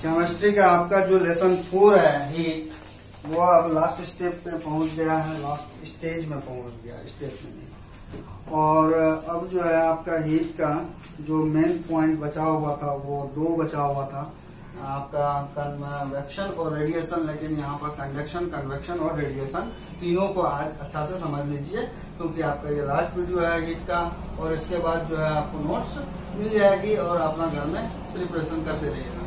Chemistry का आपका जो लेसन 4 है हीट, वो अब लास्ट स्टेप पे पहुंच गया है, लास्ट स्टेज में पहुंच गया, स्टेप में नहीं। और अब जो है आपका हीट का जो मेन पॉइंट बचा हुआ था वो 2 बचा हुआ था आपका, कन्वेक्शन और रेडिएशन। लेकिन यहाँ पर कंडक्शन, कन्वेक्शन और रेडिएशन तीनों को आज अच्छा से समझ लीजिए, क्योंकि आपका ये लास्ट वीडियो है हीट का। और इसके बाद जो है आपको नोट्स मिल जाएगी और अपना घर में प्रिपरेशन करते रहिएगा,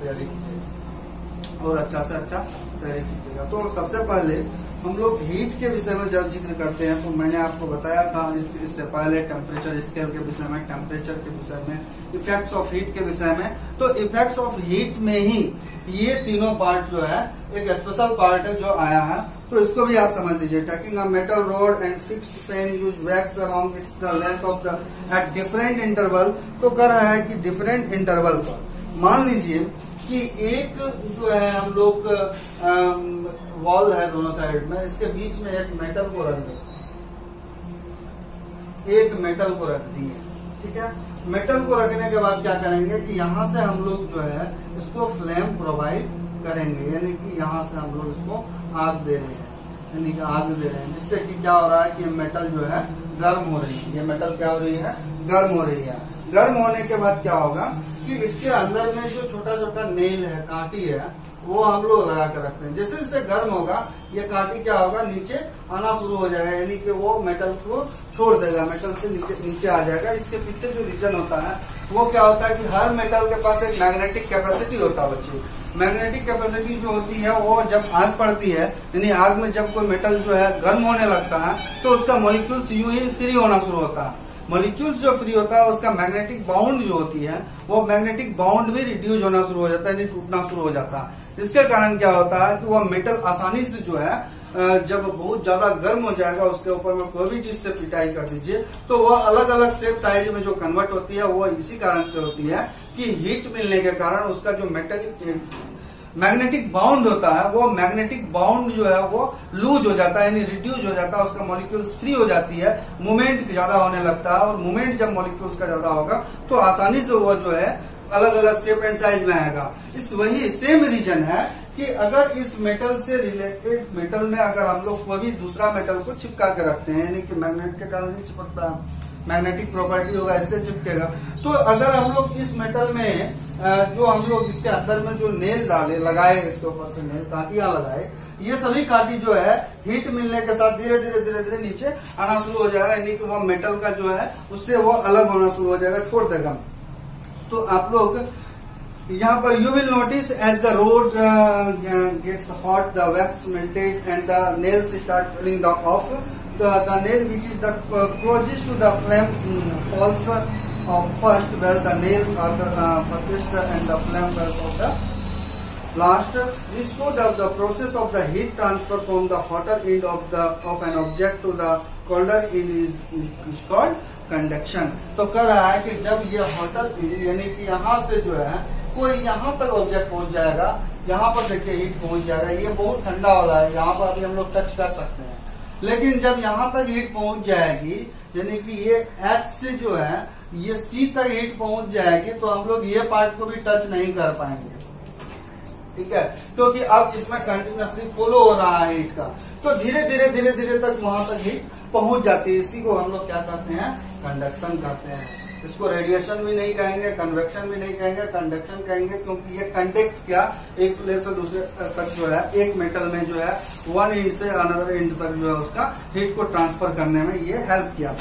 तैयारी कीजिएगा और अच्छा से अच्छा तैयारी कीजिएगा। तो सबसे पहले हम लोग हीट के विषय में जब जिक्र करते हैं तो मैंने आपको बताया था इससे पहले टेम्परेचर स्केल के विषय में, टेम्परेचर के विषय में, इफेक्ट्स ऑफ हीट के विषय में। तो इफेक्ट्स ऑफ हीट में ही ये तीनों पार्ट जो है एक स्पेशल पार्ट है जो आया है, तो इसको भी आप समझ लीजिए। Taking a metal rod and fixed pin use wax around its the length of the at different interval. तो कर रहा है कि डिफरेंट इंटरवल पर मान लीजिए कि एक जो है हम लोग वॉल है दोनों साइड में, इसके बीच में एक मेटल को रख दें, एक मेटल को रख दिए, ठीक है। मेटल को रखने के बाद क्या करेंगे कि यहाँ से हम लोग जो है इसको फ्लेम प्रोवाइड करेंगे, यानी कि यहाँ से हम लोग इसको आग दे रहे हैं, यानी कि आग दे रहे हैं, जिससे कि क्या हो रहा है कि मेटल जो है गर्म हो रही है। ये मेटल क्या हो रही है, गर्म हो रही है। गर्म होने के बाद क्या होगा कि इसके अंदर में जो छोटा छोटा नेल है, कांटी है, वो हम लोग लगा कर रखते हैं। जैसे जैसे गर्म होगा ये कांटी क्या होगा, नीचे आना शुरू हो जाएगा, यानी कि वो मेटल को छोड़ देगा, मेटल से नीचे आ जाएगा। इसके पीछे जो रीजन होता है वो क्या होता है कि हर मेटल के पास एक मैग्नेटिक कैपेसिटी होता है बच्चे। मैग्नेटिक कैपेसिटी जो होती है वो जब आग पड़ती है, यानी आग में जब कोई मेटल जो है गर्म होने लगता है तो उसका मॉलिक्यूल्स यूं ही फ्री होना शुरू होता है। मॉलिक्यूल्स जो फ्री होता है उसका मैग्नेटिक बाउंड जो होती है वो मैग्नेटिक बाउंड भी रिड्यूस होना शुरू हो जाता है, यानी टूटना शुरू हो जाता है। इसके कारण क्या होता है कि वह मेटल आसानी से जो है जब बहुत ज्यादा गर्म हो जाएगा, उसके ऊपर में कोई भी चीज से पिटाई कर दीजिए तो वह अलग अलग शेप साइज में जो कन्वर्ट होती है वो इसी कारण से होती है कि हीट मिलने के कारण उसका जो मेटल मैग्नेटिक बाउंड होता है वो मैग्नेटिक बाउंड जो है वो लूज हो जाता है, यानी रिड्यूस हो जाता है, उसका मॉलिक्यूल्स फ्री हो जाती है, मूवमेंट ज्यादा होने लगता है। और मूवमेंट जब मॉलिक्यूल्स का ज्यादा होगा तो आसानी से वो जो है अलग अलग शेप एंड साइज में आएगा। इस वही सेम रीजन है कि अगर इस मेटल से रिलेटेड मेटल में अगर हम लोग कोई भी दूसरा मेटल को चिपका के रखते हैं, यानी कि मैग्नेट के कारण नहीं चिपकता, मैग्नेटिक प्रॉपर्टी होगा इससे चिपकेगा। तो अगर हम लोग इस मेटल में जो हम लोग इसके अंदर में जो नेल डाले लगाए, इसके ऊपर से नेल कांटियां लगाए, ये सभी कांटी जो है हीट मिलने के साथ धीरे धीरे धीरे धीरे नीचे आना शुरू हो जाएगा, यानी कि वो मेटल का जो है उससे वो अलग होना शुरू हो जाएगा, छोड़ देगा। तो आप लोग यहाँ पर you will notice as the rod gets hot the wax melted and the nails start falling off the nail which is the closest to the flame falls first, while the nail are the furthest and the flame falls of the last. This shows the process of the heat transfer from the hotter end of an object to the colder end is called conduction. तो कह रहा है कि जब ये hotter यानी कि यहाँ से जो है कोई यहाँ तक ऑब्जेक्ट पहुंच जाएगा, यहाँ पर देखिए हीट पहुंच जाएगा, ये बहुत ठंडा हो रहा है, यहाँ पर अभी हम लोग टच कर सकते हैं। लेकिन जब यहाँ तक हीट पहुंच जाएगी, यानी कि ये H से जो है ये C तक हीट पहुंच जाएगी, तो हम लोग ये पार्ट को भी टच नहीं कर पाएंगे, ठीक है, क्योंकि अब इसमें कंटिन्यूसली फ्लो हो रहा है हीट का। तो धीरे धीरे धीरे धीरे तक वहां तक हीट पहुंच जाती है। इसी को हम लोग क्या कहते हैं, कंडक्शन कहते हैं। इसको रेडिएशन भी नहीं कहेंगे, कन्वेक्शन भी नहीं कहेंगे, कंडक्शन कहेंगे, क्योंकि ये कंडक्ट क्या एक प्लेस से दूसरे तक जो है एक मेटल में जो है वन एंड से अनदर एंड तक जो है उसका हीट को ट्रांसफर करने में ये हेल्प किया।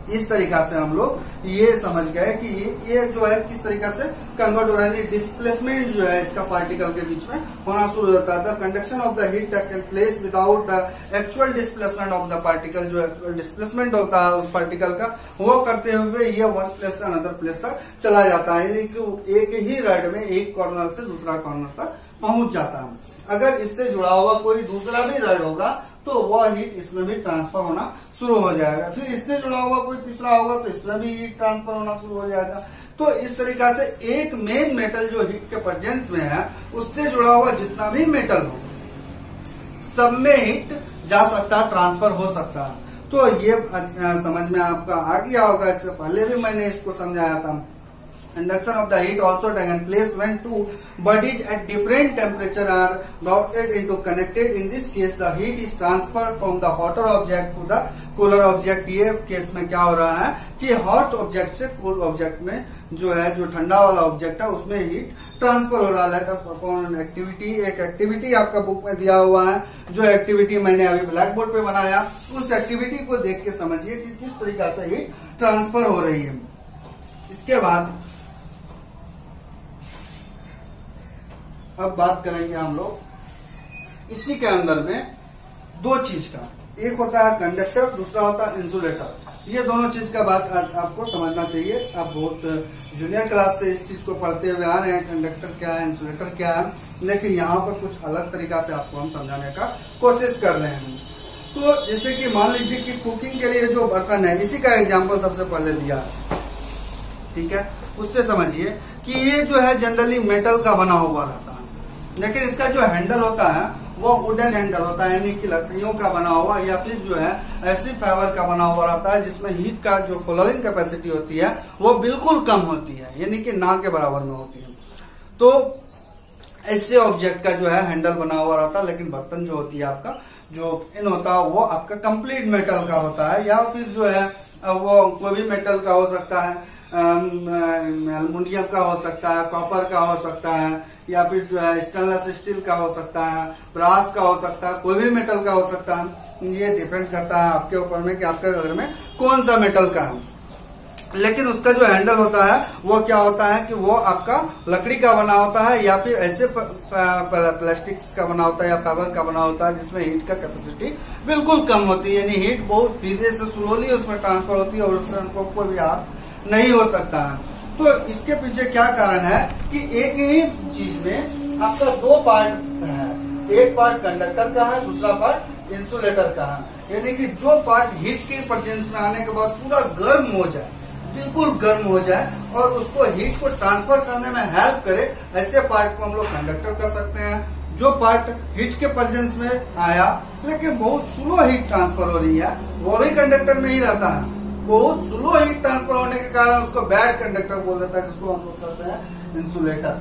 इस तरीका से हम लोग ये समझ गए कि ये जो है किस तरीका से कन्वर्ट हो रहा है, डिस्प्लेसमेंट जो है इसका पार्टिकल के बीच में होना शुरू होता है। Conduction of the heat taken place without the actual displacement of the particle, जो एक्चुअल डिस्प्लेसमेंट होता है उस पार्टिकल का वो करते हुए ये वन प्लेस से अनदर प्लेस तक चला जाता है, यानी कि एक ही रड में एक कॉर्नर से दूसरा कॉर्नर तक पहुंच जाता है। अगर इससे जुड़ा हुआ कोई दूसरा भी रड होगा तो वह हीट इसमें भी ट्रांसफर होना शुरू हो जाएगा। फिर इससे जुड़ा हुआ कोई तीसरा होगा तो इसमें भी हीट ट्रांसफर होना शुरू हो जाएगा। तो इस तरीका से एक मेन मेटल जो हीट के प्रेजेंस में है उससे जुड़ा हुआ जितना भी मेटल हो सब में हीट जा सकता है, ट्रांसफर हो सकता है। तो ये समझ में आपका आ गया होगा। इससे पहले भी मैंने इसको समझाया था Induction of the heat also taken place when two bodies at different temperature are brought into connected. In this case, the heat is transferred from the hotter object to the cooler object. ये case में क्या हो रहा है कि hot object से cool object में जो है, जो ठंडा वाला ऑब्जेक्ट है उसमें हीट ट्रांसफर हो रहा है. Let us perform activity. एक एक्टिविटी आपका बुक में दिया हुआ है, जो एक्टिविटी मैंने अभी ब्लैक बोर्ड पे बनाया. उस एक्टिविटी को देख के समझिए कि किस तरीका से हीट ट्रांसफर हो रही है. इसके बाद अब बात करेंगे हम लोग इसी के अंदर में दो चीज का. एक होता है कंडक्टर, दूसरा होता है इंसुलेटर. ये दोनों चीज का बात आपको समझना चाहिए. आप बहुत जूनियर क्लास से इस चीज को पढ़ते हुए आ रहे हैं, कंडक्टर क्या है, इंसुलेटर क्या है, लेकिन यहाँ पर कुछ अलग तरीका से आपको हम समझाने का कोशिश कर रहे हैं. तो जैसे कि मान लीजिए कि कुकिंग के लिए जो बर्तन है, इसी का एग्जाम्पल सबसे पहले दिया है, ठीक है. उससे समझिए कि ये जो है जनरली मेटल का बना हुआ रहता है, लेकिन इसका जो हैंडल होता है वो वुडन हैंडल होता है, यानी कि लकड़ियों का बना हुआ या फिर जो है ऐसी फाइबर का बना हुआ रहता है जिसमें हीट का जो फ्लोइंग कैपेसिटी होती है वो बिल्कुल कम होती है, यानी कि ना के बराबर में होती है. तो ऐसे ऑब्जेक्ट का जो है हैंडल बना हुआ रहता है, लेकिन बर्तन जो होती है आपका जो इन होता है वो आपका कंप्लीट मेटल का होता है, या फिर जो है वो कोई भी मेटल का हो सकता है, एल्युमिनियम का हो सकता है, कॉपर का हो सकता है, या फिर जो है स्टेनलेस स्टील का हो सकता है, ब्रास का हो सकता है, कोई भी मेटल का हो सकता है. ये डिपेंड करता है आपके ऊपर में कि आपके घर में कौन सा मेटल का है. लेकिन उसका जो हैंडल होता है वो क्या होता है कि वो आपका लकड़ी का बना होता है, या फिर ऐसे प्लास्टिक्स का बना होता है या फाइबर का बना होता है जिसमें हीट का कैपेसिटी बिल्कुल कम होती है, यानी हीट बहुत धीरे से स्लोली उसमें ट्रांसफर होती है और उससे हमको कोई भी हार्म नहीं हो सकता है. तो इसके पीछे क्या कारण है कि एक ही चीज में आपका दो पार्ट है. एक पार्ट कंडक्टर का है, दूसरा पार्ट इंसुलेटर का है. यानी कि जो पार्ट हीट के प्रेजेंस में आने के बाद पूरा गर्म हो जाए, बिल्कुल गर्म हो जाए और उसको हीट को ट्रांसफर करने में हेल्प करे, ऐसे पार्ट को हम लोग कंडक्टर कर सकते हैं. जो पार्ट हीट के प्रेजेंस में आया लेकिन बहुत स्लो हीट ट्रांसफर हो रही है, वो भी कंडक्टर में ही रहता है. बहुत स्लो हीट ट्रांसफर होने के कारण उसको बैड कंडक्टर बोल देता है, जिसको हम लोग कहते हैं इंसुलेटर.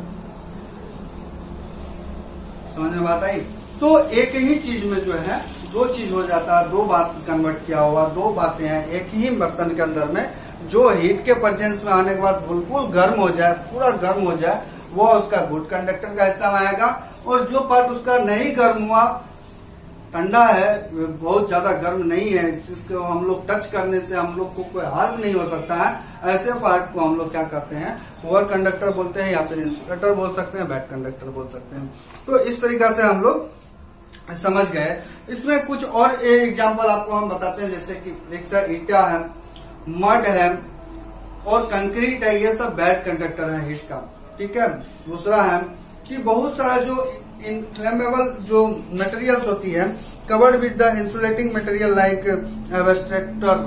समझ में बात आई. तो एक ही चीज में जो है दो चीज हो जाता है, दो बात कन्वर्ट किया हुआ, दो बातें हैं एक ही बर्तन के अंदर में. जो हीट के प्रेजेंस में आने के बाद बिल्कुल गर्म हो जाए, पूरा गर्म हो जाए, वो उसका गुड कंडक्टर का हिस्सा में आएगा. और जो पार्ट उसका नहीं गर्म हुआ, ठंडा है, बहुत ज्यादा गर्म नहीं है, जिसको हम लोग टच करने से हम लोग को कोई हार्म नहीं हो सकता है, ऐसे पार्ट को हम लोग क्या कहते हैं, पुअर कंडक्टर बोलते हैं, या फिर इंसुलेटर बोल सकते हैं, बैड कंडक्टर बोल सकते हैं. तो इस तरीका से हम लोग समझ गए. इसमें कुछ और एग्जाम्पल आपको हम बताते हैं, जैसे कि ब्रिक्स है, ईटा है, मड है और कंक्रीट है. ये सब बैड कंडक्टर है हीट का, ठीक है. दूसरा है कि बहुत सारा जो इनफ्लेमेबल जो मटेरियल्स होती है, covered with the insulating material like एब्स्ट्रैक्टर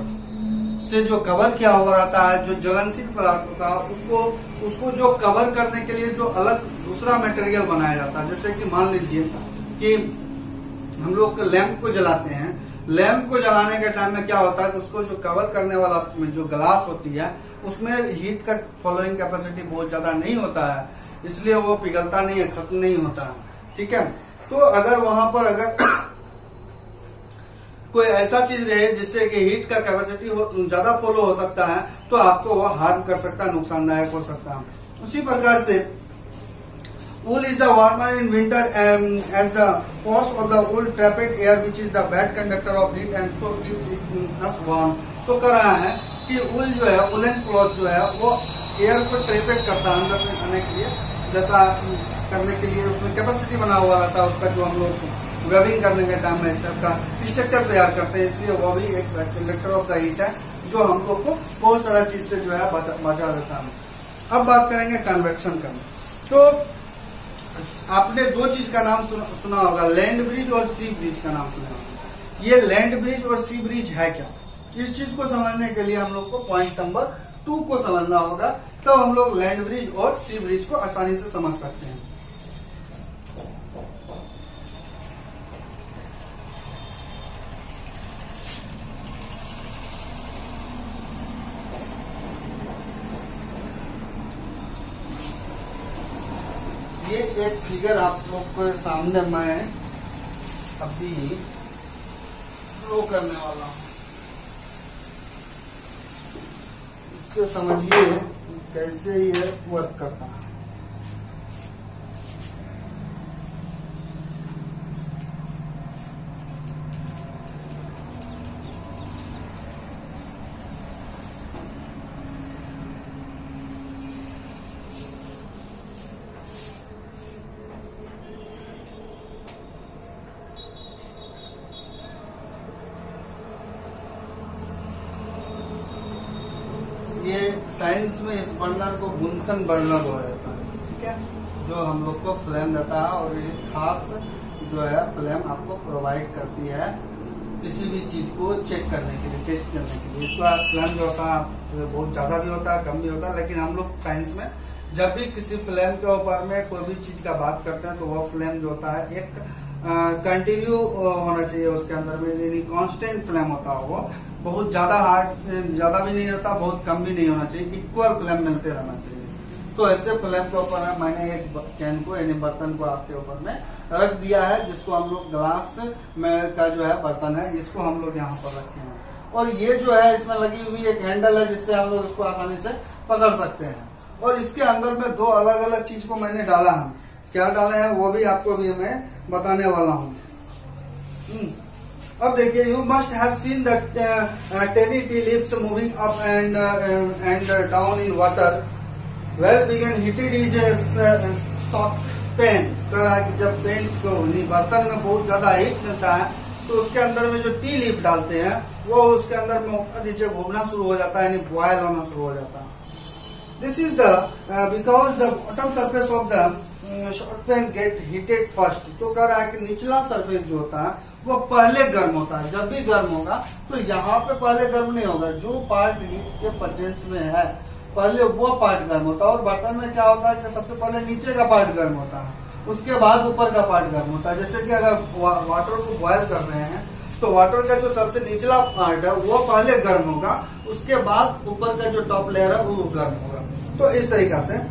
से जो कवर किया हुआ रहता है, जो ज्वलनशील पदार्थ होता है, उसको जो कवर करने के लिए जो अलग दूसरा मटेरियल बनाया जाता है. जैसे कि मान लीजिए कि हम लोग लैंप को जलाते हैं, लैंप को जलाने के टाइम में क्या होता है कि उसको जो कवर करने वाला जो ग्लास होती है उसमें हीट का फॉलोइंग कैपेसिटी बहुत ज्यादा नहीं होता है, इसलिए वो पिघलता नहीं है, खत्म नहीं होता है, ठीक है. तो अगर वहां पर अगर कोई ऐसा चीज रहे जिससे कि हीट का कैपेसिटी ज्यादा फॉलो हो सकता है, तो आपको वो हार्म कर सकता है, नुकसानदायक हो सकता है. उसी प्रकार से wool is the warmer in winter as the pores of the wool trap air which is the bad conductor of heat and so keeps us warm. तो कर रहा है कि वूल जो है, वुलन क्लॉथ जो है वो एयर को ट्रैपेट करता है अंदर में आने के लिए, जैसा करने के लिए उसमें कैपेसिटी बना हुआ रहता है उसका, जो हम लोग वेबिंग करने के टाइम में इसका स्ट्रक्चर तैयार करते हैं, इसलिए वो भी एक कंडक्टर ऑफ द हीट है जो हम लोग को बहुत सारा चीज से जो है बचा देता है. अब बात करेंगे कन्वेक्शन का. तो आपने दो चीज का नाम सुना होगा, लैंड ब्रिज और सी ब्रिज का नाम सुना होगा. ये लैंड ब्रिज और सी ब्रिज है क्या, इस चीज को समझने के लिए हम लोग को पॉइंट नंबर 2 को समझना होगा, तब हम लोग लैंड ब्रिज और सी ब्रिज को आसानी से समझ सकते हैं. ये एक फिगर आप लोग के सामने मैं अभी ड्रॉ करने वाला हूँ, इससे समझिए कैसे ये वर्क करता है। ये साइंस में इस बर्नर को बुनसन बर्नर बोला जाता है, ठीक है, जो हम लोग को फ्लेम देता है और ये खास जो है फ्लेम आपको प्रोवाइड करती है किसी भी चीज को चेक करने के लिए, टेस्ट करने के लिए। इसका फ्लेम जो होता है तो बहुत ज्यादा भी होता है, कम भी होता है, लेकिन हम लोग साइंस में जब भी किसी फ्लेम के ऊपर में कोई भी चीज का बात करते हैं तो वह फ्लेम जो होता है एक कंटिन्यू होना चाहिए उसके अंदर में, यानी कांस्टेंट फ्लेम होता है, वो बहुत ज्यादा हार्ड ज्यादा भी नहीं होता, बहुत कम भी नहीं होना चाहिए, इक्वल फ्लेम मिलते रहना चाहिए। तो ऐसे फ्लेम के ऊपर मैंने एक कैन को यानी बर्तन को आपके ऊपर में रख दिया है, जिसको हम लोग ग्लास में का जो है बर्तन है इसको हम लोग यहाँ पर रखे हैं। और ये जो है इसमें लगी हुई एक हैंडल है जिससे हम लोग इसको आसानी से पकड़ सकते हैं। और इसके अंदर में दो अलग अलग चीज को मैंने डाला है, क्या डाले हैं वो भी आपको भी मैं बताने वाला हूँ। अब देखिए, you must have seen that tiny tea leaves moving up and down in water. Well बिगन हीटेड इज सॉफ्ट पेन। जब पेन को बर्तन में बहुत ज्यादा हीट मिलता है तो उसके अंदर में जो टी लीफ डालते हैं वो उसके अंदर में नीचे घूमना शुरू हो जाता है, यानी बॉयल होना शुरू हो जाता है। This is the because the bottom surface of the short pan get heated first. तो कह रहा है कि निचला सरफेस जो होता है वो पहले गर्म होता है। जब भी गर्म होगा तो यहाँ पे पहले गर्म नहीं होगा, जो पार्ट हीट के प्रेजेंस में है पहले वो पार्ट गर्म होता है। और बर्तन में क्या होता है कि सबसे पहले नीचे का पार्ट गर्म होता है, उसके बाद ऊपर का पार्ट गर्म होता है। जैसे कि अगर वाटर को बॉयल कर रहे हैं तो वाटर का जो सबसे निचला पार्ट है वो पहले गर्म होगा, उसके बाद ऊपर का जो टॉप लेयर है वो गर्म होगा। तो इस तरीका से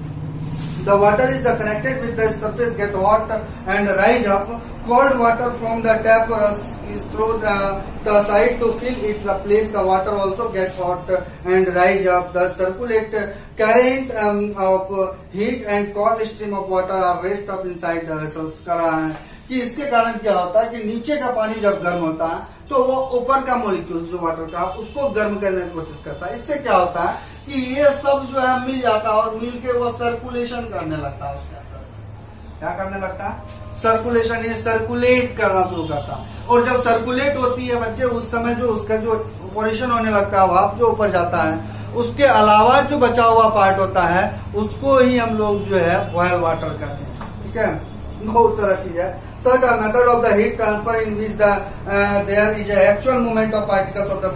the water is the connected with the surface get hot and rise up. Cold water from the tap is through the side to fill it the place. The water also get hot and rise up. The circulate current of heat and cold stream of water are raised up inside the vessels. करा है कि इसके कारण क्या होता है कि नीचे का पानी जब गर्म होता है तो वो ऊपर का मॉलिक्यूल जो वाटर का उसको गर्म करने की कोशिश करता है। इससे क्या होता है कि ये सब जो है मिल जाता है और मिल के वो सर्कुलेशन करने लगता है। उसके अंदर क्या करने लगता है? सर्कुलेशन, ये सर्कुलेट करना शुरू करता है। और जब सर्कुलेट होती है बच्चे उस समय जो उसका जो ऑपरेशन होने लगता है, भाप जो ऊपर जाता है, उसके अलावा जो बचा हुआ पार्ट होता है उसको ही हम लोग जो है बॉयल वाटर कहते हैं। ठीक है, बहुत सारा चीज है। Such a method of the heat transfer in which there is an actual movement of particles of the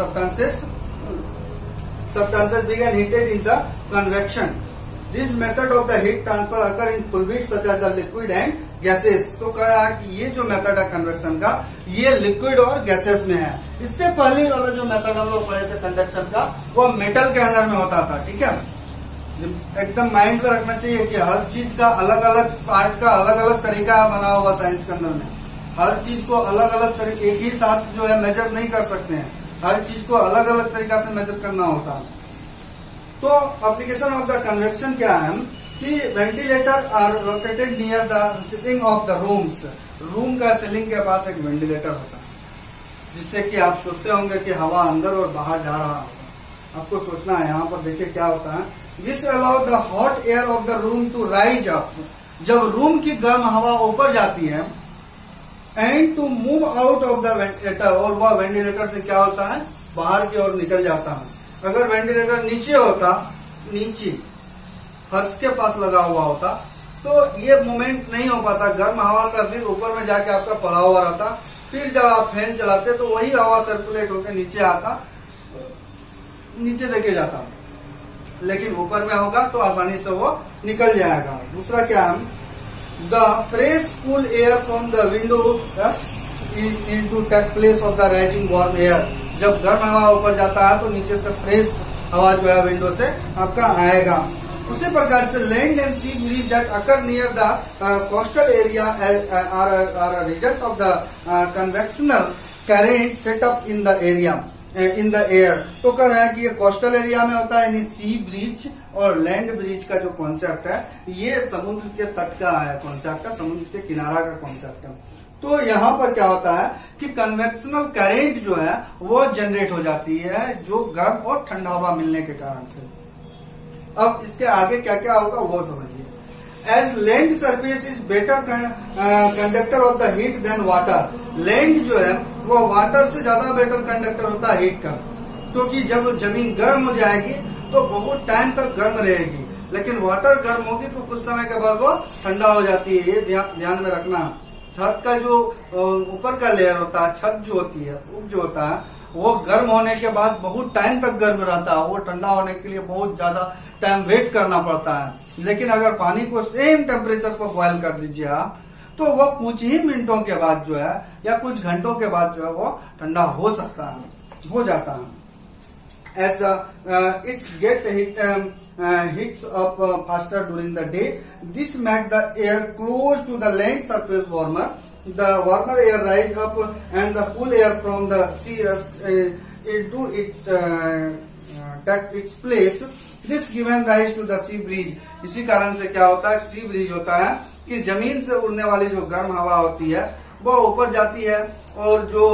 substances being heated in the convection. This method of the heat transfer occur in fluids such as the liquid and gases. तो कहा कि ये जो method है convection का ये liquid और gases में है। इससे पहले वाला जो मेथड हम लोग पढ़े थे कंडक्शन का वो मेटल के अंदर में होता था। ठीक है, एकदम माइंड में रखना चाहिए कि हर चीज का अलग अलग पार्ट का अलग अलग तरीका बना हुआ साइंस के अंदर में। हर चीज को अलग अलग तरीके एक ही साथ जो है मेजर नहीं कर सकते हैं, हर चीज को अलग अलग तरीका से मेजर करना होता है। तो एप्लीकेशन ऑफ द कन्वेक्शन क्या है कि ventilator are located near the ceiling of the rooms. Room का सीलिंग के पास एक वेंटिलेटर होता है जिससे कि आप सोचते होंगे कि हवा अंदर और बाहर जा रहा होगा। आपको सोचना है, यहाँ पर देखिए क्या होता है। This allow the hot air of the room to rise up. जब रूम की गर्म हवा ऊपर जाती है and to move out of the ventilator, और वह वेंटिलेटर से क्या होता है बाहर की ओर निकल जाता है। अगर वेंटिलेटर नीचे होता, नीचे फर्श के पास लगा हुआ होता तो ये मूवमेंट नहीं हो पाता, गर्म हवा का फिर ऊपर में जाके आपका पड़ा हुआ रहता। फिर जब आप फैन चलाते तो वही हवा सर्कुलेट होकर नीचे आता, नीचे देके जाता। लेकिन ऊपर में होगा तो आसानी से वो निकल जाएगा। दूसरा क्या है, the fresh cool air from the window into take place of the rising warm air. जब गर्म हवा ऊपर जाता है तो नीचे से फ्रेश हवा जो है विंडो से आपका आएगा। उसी प्रकार से land and sea breeze that occur near the coastal area are a result of the convectional current set up in the area in the air. तो कह रहा है कि ये कोस्टल एरिया में होता है, यानी सी ब्रिज और लैंड ब्रिज का जो कॉन्सेप्ट है ये समुद्र के तट का है कॉन्सेप्ट है, समुद्र के किनारा का कॉन्सेप्ट है। तो यहाँ पर क्या होता है कि कन्वेक्शनल करेंट जो है वो जनरेट हो जाती है जो गर्म और ठंडा हवा मिलने के कारण से। अब इसके आगे क्या क्या होगा वो समझिए। As land surface is better conductor of the heat than water. Land जो है वो वाटर से ज्यादा बेटर कंडक्टर होता है हीट का, क्योंकि जब जमीन गर्म हो जाएगी तो बहुत टाइम तक गर्म रहेगी, लेकिन वाटर गर्म होगी तो कुछ समय के बाद वो ठंडा हो जाती है। ये ध्यान में रखना। छत का जो ऊपर का लेयर होता है, छत जो होती है, ऊप जो होता है, वो गर्म होने के बाद बहुत टाइम तक गर्म रहता है, वो ठंडा होने के लिए बहुत ज्यादा टाइम वेट करना पड़ता है। लेकिन अगर पानी को सेम टेम्परेचर पर बॉयल कर दीजिए आप, तो वो कुछ ही मिनटों के बाद जो है या कुछ घंटों के बाद जो है वो ठंडा हो सकता है, हो जाता है। ऐसा it's get heats up faster during the day. This makes the air close to the land surface warmer. The warmer air rise up and the cool air from the sea into take its place. This given rise to the sea breeze. इसी कारण से क्या होता है, sea breeze होता है कि जमीन से उड़ने वाली जो गर्म हवा होती है वो ऊपर जाती है, और जो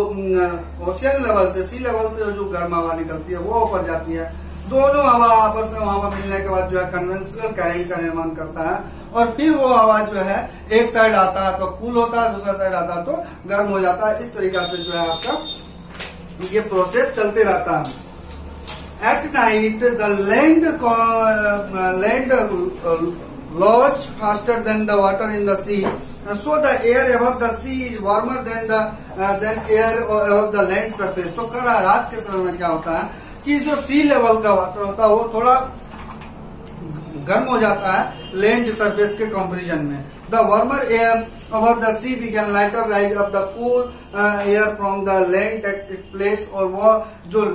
ओशियन लेवल से, सी लेवल से जो गर्म हवा निकलती है वो ऊपर जाती है। दोनों हवा आपस में वहां पर मिलने के बाद जो है कन्वेंशनल करेंट का निर्माण करता है, और फिर वो हवा जो है एक साइड आता है तो कूल होता है, दूसरा साइड आता है तो गर्म हो जाता है। इस तरीका से जो है आपका ये प्रोसेस चलते रहता है। At night the land loses faster than the water in the sea, so the air above the sea is warmer than air above the land surface. तो कल रात के समय में क्या होता है कि जो सी लेवल का वाटर होता है वो थोड़ा गर्म हो जाता है लैंड सरफेस के कंपैरिजन में। The warmer air above the sea बिगन lighter rise of the cool air from the land take place, और वो जो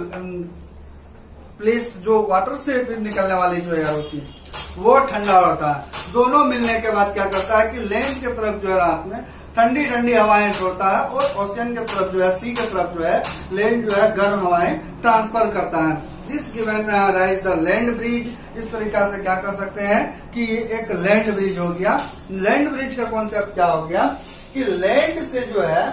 प्लेस जो वाटर से फिर निकलने वाली जो एयर होती है वो ठंडा होता है। दोनों मिलने के बाद क्या करता है कि लैंड की तरफ जो है रात में ठंडी ठंडी हवाएं छोड़ता है, और ओशियन की तरफ जो है, सी की तरफ जो है लैंड जो है गर्म हवाएं ट्रांसफर करता है। This given rise the land bridge. इस तरीका से क्या कर सकते हैं कि एक लैंड ब्रिज हो गया। लैंड ब्रिज का कॉन्सेप्ट क्या हो गया कि लैंड से जो है,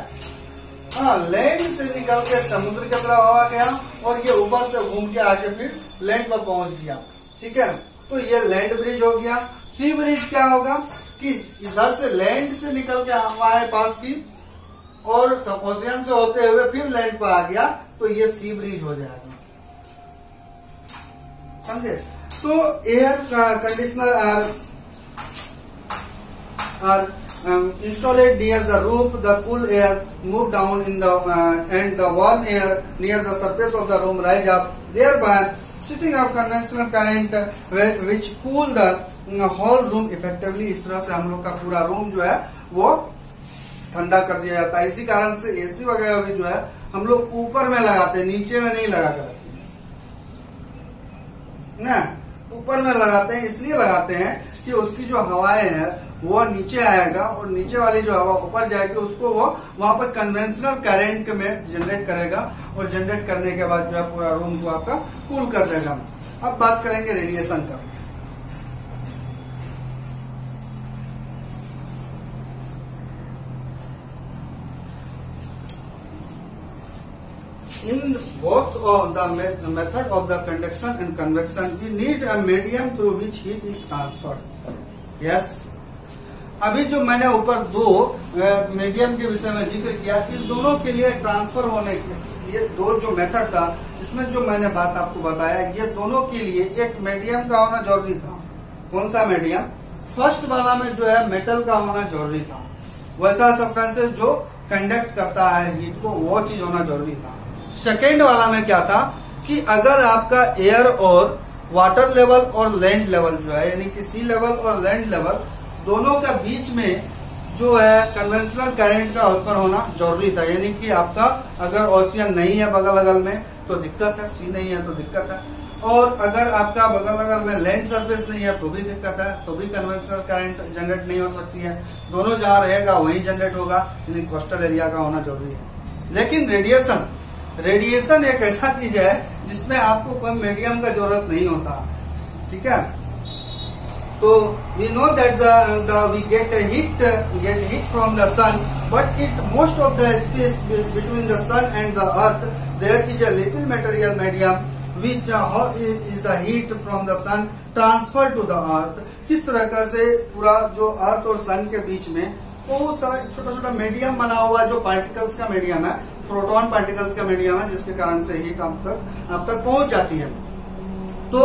लैंड से निकल के समुद्र की तरफ हवा गया और ये ऊपर से घूम के आके फिर लैंड पर पहुंच गया। ठीक है, तो ये लैंड ब्रिज हो गया। सी ब्रिज क्या होगा कि इधर से लैंड से निकल के हमारे पास की और ओशियन से होते हुए फिर लैंड पर आ गया, तो ये सी ब्रिज हो जाएगा। समझे? तो air conditioner are installed near the roof. The cool air move down in the and the warm air near the surface of the room rise up, thereby setting up conventional current which cool the whole room effectively। इस तरह से हम लोग का पूरा room जो है वो ठंडा कर दिया जाता है। इसी कारण से एसी वगैरह भी जो है हम लोग ऊपर में लगाते हैं, नीचे में नहीं लगा कर ना, ऊपर में लगाते हैं। इसलिए लगाते हैं कि उसकी जो हवाएं है वो नीचे आएगा, और नीचे वाली जो हवा ऊपर जाएगी उसको वो वहां पर कन्वेंशनल करंट में जनरेट करेगा, और जनरेट करने के बाद जो है पूरा रूम को आपका कूल कर देगा। अब बात करेंगे रेडिएशन का। In both of the method of the conduction and convection, we need a medium through which heat is transferred. Yes. अभी जो मैंने ऊपर दो मीडियम के विषय में जिक्र किया, इस दोनों के लिए ट्रांसफर होने के ये दो जो मेथड था, इसमें जो मैंने बात आपको बताया, ये दोनों के लिए एक मीडियम का होना जरूरी था। कौन सा मीडियम? फर्स्ट वाला में जो है मेटल का होना जरूरी था, वैसा सब्सटेंस जो कंडक्ट करता है हीट को, वो चीज होना जरूरी था। सेकेंड वाला में क्या था कि अगर आपका एयर और वाटर लेवल और लैंड लेवल जो है, यानी कि सी लेवल और लैंड लेवल दोनों का बीच में जो है कन्वेंशनल करंट का उत्पन्न होना जरूरी था। यानी कि आपका अगर ओशियन नहीं है बगल अगल में तो दिक्कत है, सी नहीं है तो दिक्कत है। और अगर आपका बगल अगर में लैंड सरफेस नहीं है तो भी दिक्कत है, तो भी कन्वेंशनल करंट जनरेट नहीं हो सकती है। दोनों जहां रहेगा वहीं जनरेट होगा, यानी कोस्टल एरिया का होना जरूरी है। लेकिन रेडिएशन एक ऐसा चीज है जिसमें आपको कोई मीडियम का जरूरत नहीं होता, ठीक है। तो we know that we get heat from the sun, but most of the space between the sun and the earth there is a little material medium which how is the heat from the sun transferred to the earth। किस तरह का से पूरा जो अर्थ और सन के बीच में बहुत सारा छोटा छोटा मीडियम बना हुआ है, जो पार्टिकल्स का मीडियम है, प्रोटॉन पार्टिकल्स का मीडियम है, जिसके कारण से हीट आप तक पहुंच जाती है। तो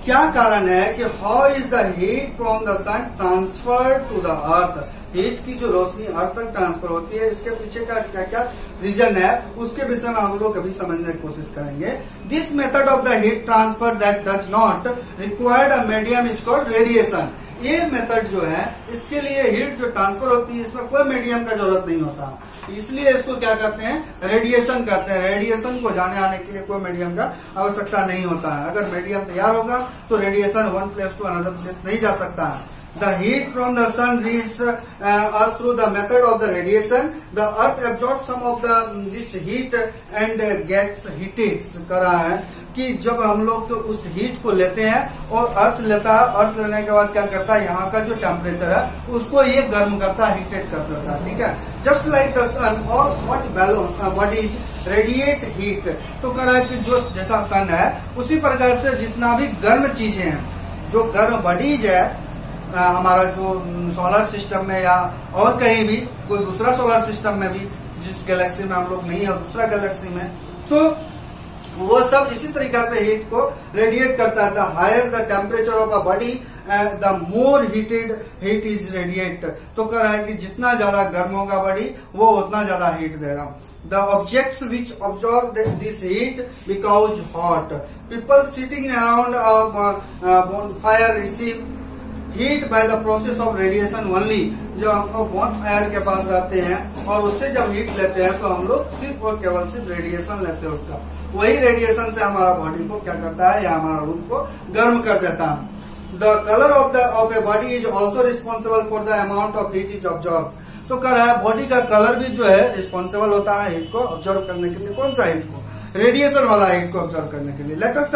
क्या कारण है कि how is the heat from the sun transferred to the earth, heat की जो रोशनी अर्थ तक ट्रांसफर होती है, इसके पीछे का क्या क्या रीजन है उसके विषय में हम लोग अभी समझने की कोशिश करेंगे। This method of the heat transfer that does not required a medium is called radiation. ये मेथड जो है इसके लिए हीट जो ट्रांसफर होती है इसमें कोई मीडियम का जरूरत नहीं होता, इसलिए इसको क्या कहते हैं, रेडिएशन कहते हैं। रेडिएशन को जाने आने के लिए कोई मीडियम का आवश्यकता नहीं होता है। अगर मीडियम तैयार होगा तो radiation one place to another place नहीं जा सकता है। The heat from the sun reaches us through the method of the radiation. The earth absorbs some of this heat and gets heated। करा है कि जब हम लोग तो उस हीट को लेते हैं और अर्थ लेता है, अर्थ लेने के बाद क्या करता है, यहाँ का जो टेम्परेचर है उसको ये गर्म करता है, हीटेड कर देता है, ठीक है। जस्ट लाइक द सन और व्हाट बॉडीज रेडिएट हीट। तो कह रहा है कि जो जैसा सन है उसी प्रकार से जितना भी गर्म चीजें हैं, जो गर्म बॉडीज है हमारा जो सोलर सिस्टम में या और कहीं भी कोई दूसरा सोलर सिस्टम में भी, जिस गैलेक्सी में हम लोग नहीं है दूसरा गैलेक्सी में, तो वो सब इसी तरीका से हीट को रेडिएट करता है। The higher the temperature of a body the more heat is radiate. तो कह रहा है कि जितना ज्यादा गर्म होगा बॉडी वो उतना ज्यादा हीट देगा। The objects which absorb this heat becomes hot. People sitting around a bonfire receive heat by the process of radiation only। जब हम लोग bonfire के पास रहते हैं और उससे जब हीट लेते हैं तो हम लोग सिर्फ और केवल सिर्फ रेडिएशन लेते हैं उसका, वही रेडिएशन से हमारा बॉडी को क्या करता है या हमारा रूम को गर्म कर देता है। The color of a body is also responsible for the amount of heat is absorbed। तो कह रहा है बॉडी का कलर भी जो है रिस्पॉन्सिबल होता है हीट को ऑब्जर्व करने के लिए। कौन सा हीट को, रेडिएशन वाला हीट को ऑब्जर्व करने के लिए। Let us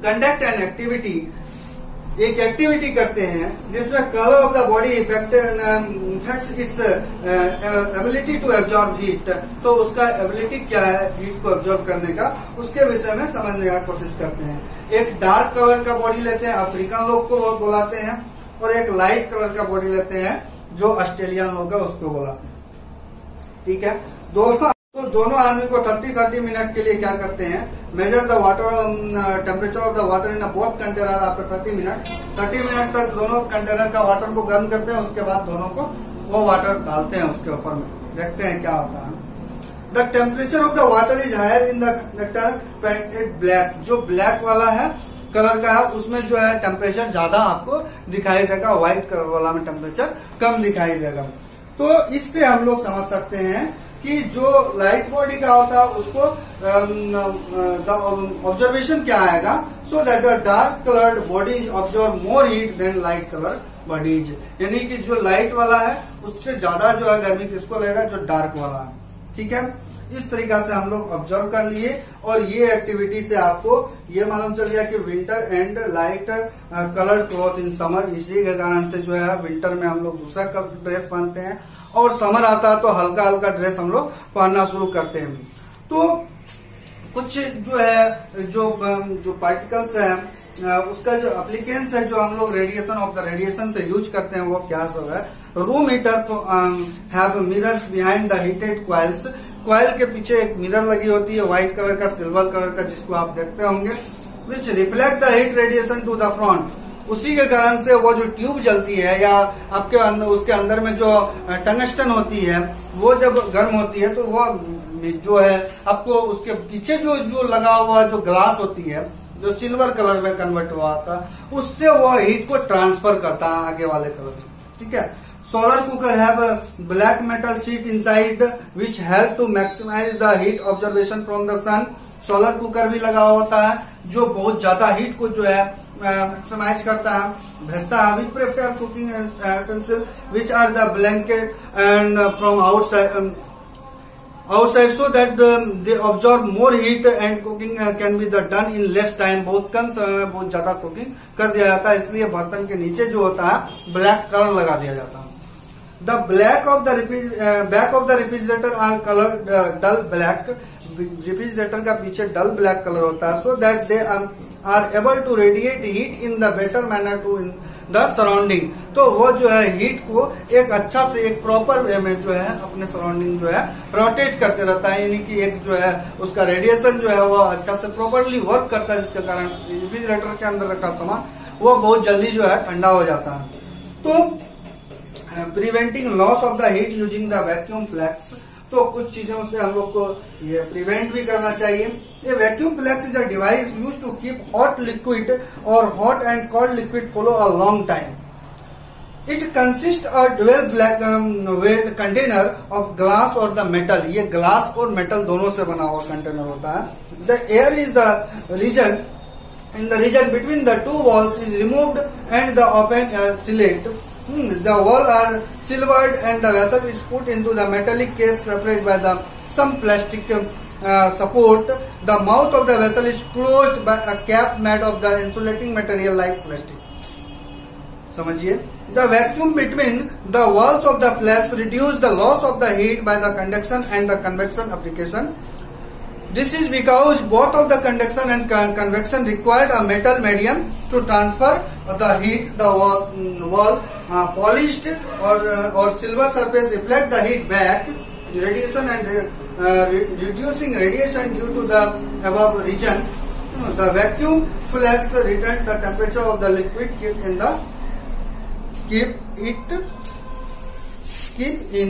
conduct an activity, एक एक्टिविटी करते हैं जिसमें colour of the body affects its ability to absorb heat. तो उसका एबिलिटी क्या है हीट को एब्जॉर्ब करने का, उसके विषय में समझने का कोशिश करते हैं। एक डार्क कलर का बॉडी लेते हैं, अफ्रीकन लोग को बुलाते हैं, और एक लाइट कलर का बॉडी लेते हैं जो ऑस्ट्रेलियन लोग है उसको बुलाते हैं, ठीक है। दोनों आदमी को 30 मिनट के लिए क्या करते हैं, measure the water temperature of the water in a both container after 30 minute तक दोनों कंटेनर का वाटर को गर्म करते हैं। उसके बाद दोनों को वो वाटर डालते हैं उसके ऊपर में, देखते हैं क्या होता है। The temperature of the water is higher in the container painted black. जो ब्लैक वाला है कलर का है उसमें जो है टेम्परेचर ज्यादा आपको दिखाई देगा, व्हाइट कलर वाला में टेम्परेचर कम दिखाई देगा। तो इससे हम लोग समझ सकते हैं कि जो लाइट बॉडी का होता है उसको ऑब्जर्वेशन क्या आएगा, so that the dark coloured bodies observe more heat than light colour bodies. यानी कि जो लाइट वाला है उससे ज्यादा जो है गर्मी किसको लगेगा, जो डार्क वाला है, ठीक है। इस तरीका से हम लोग ऑब्जर्व कर लिए और ये एक्टिविटी से आपको ये मालूम चल गया कि winter and light colour cloth in summer. इसी के कारण से जो है विंटर में हम लोग दूसरा ड्रेस पहनते हैं और समर आता है तो हल्का हल्का ड्रेस हम लोग पहनना शुरू करते हैं। तो कुछ जो है जो पार्टिकल्स है उसका जो एप्लीकेंस है जो हम लोग रेडिएशन से यूज करते हैं वो क्या सब है। Room heater have mirrors behind the heated coils. Coil के पीछे एक मिरर लगी होती है व्हाइट कलर का, सिल्वर कलर का, जिसको आप देखते होंगे, which reflect the heat radiation to the front. उसी के कारण से वो जो ट्यूब जलती है या आपके अंदर उसके अंदर में जो टंगस्टन होती है वो जब गर्म होती है तो वो जो है आपको उसके पीछे जो लगा हुआ जो ग्लास होती है जो सिल्वर कलर में कन्वर्ट हुआ था उससे वो हीट को ट्रांसफर करता है आगे वाले कलर में, ठीक है। Solar cooker have a black metal sheet inside which help to maximize the heat observation from the sun. Solar cooker भी लगा होता है जो बहुत ज्यादा हीट को जो है मैक्सिमाइज करता है, भेजता है. We prepare cooking utensils which are the blanket and from outside so that they absorb more heat and cooking can be done in less time. बहुत कम समय में बहुत ज्यादा कुकिंग कर दिया जाता है, इसलिए बर्तन के नीचे जो होता है ब्लैक कलर लगा दिया जाता है. The back of the refrigerator are colored dull black. Refrigerator का पीछे डल ब्लैक कलर होता है, so that they are able to radiate heat in the better manner to in the surrounding. तो वो जो है हीट को एक अच्छा से एक प्रॉपर वे में जो है अपने सराउंडिंग जो है रोटेट करते रहता है, यानी कि एक जो है उसका रेडिएशन जो है वो अच्छा से प्रॉपरली वर्क करता है, जिसके कारण रेफ्रिजरेटर के अंदर रखा सामान वो बहुत जल्दी जो है ठंडा हो जाता है. तो preventing loss of the heat using the vacuum flask. तो कुछ चीजों से हम लोग को ये प्रिवेंट भी करना चाहिए. ये vacuum flask is a device used to keep hot liquid और hot and cold liquid follow a long time. It consist a dual black container of glass और द मेटल. ये ग्लास और मेटल दोनों से बना हुआ कंटेनर होता है. The air is the reason in the region between the two walls is removed and the open slit. The wall are silvered and the vessel is put into the metallic case separated by the some plastic support. The mouth of the vessel is closed by a cap made of the insulating material like plastic. समझिए. The vacuum between the walls of the flask reduce the loss of the heat by the conduction and the convection application. This is because both of the conduction and convection required a metal medium to transfer the heat. The wall polished or silver surface reflect the heat back, radiation and reducing radiation due to the above region. The vacuum flask returns the temperature of the liquid keep in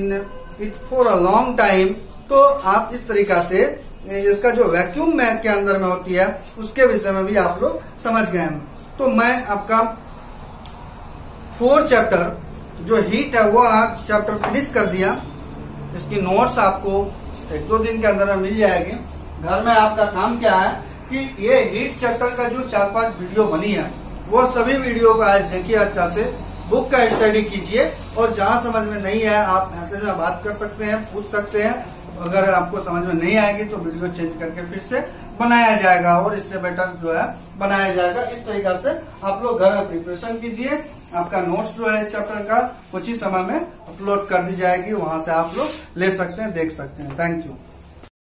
it for a long time. तो आप इस तरीका से इसका जो vacuum में के अंदर में होती है उसके विषय में भी आप लोग समझ गए हैं. तो मैं आपका 4 चैप्टर जो हीट है वो आज चैप्टर फिनिश कर दिया. इसकी नोट्स आपको 1-2 दिन के अंदर में मिल जाएगी. घर में आपका काम क्या है कि ये हीट चैप्टर का जो 4-5 वीडियो बनी है वो सभी वीडियो को आज देखिए, अच्छा से बुक का स्टडी कीजिए और जहां समझ में नहीं है आप मैसेज में बात कर सकते हैं, पूछ सकते हैं. अगर आपको समझ में नहीं आएगी तो वीडियो चेंज करके फिर से बनाया जाएगा और इससे बेटर जो है बनाया जाएगा. इस तरीका से आप लोग घर में प्रिपरेशन कीजिए. आपका नोट्स जो है इस चैप्टर का कुछ ही समय में अपलोड कर दी जाएगी, वहां से आप लोग ले सकते हैं, देख सकते हैं. Thank you.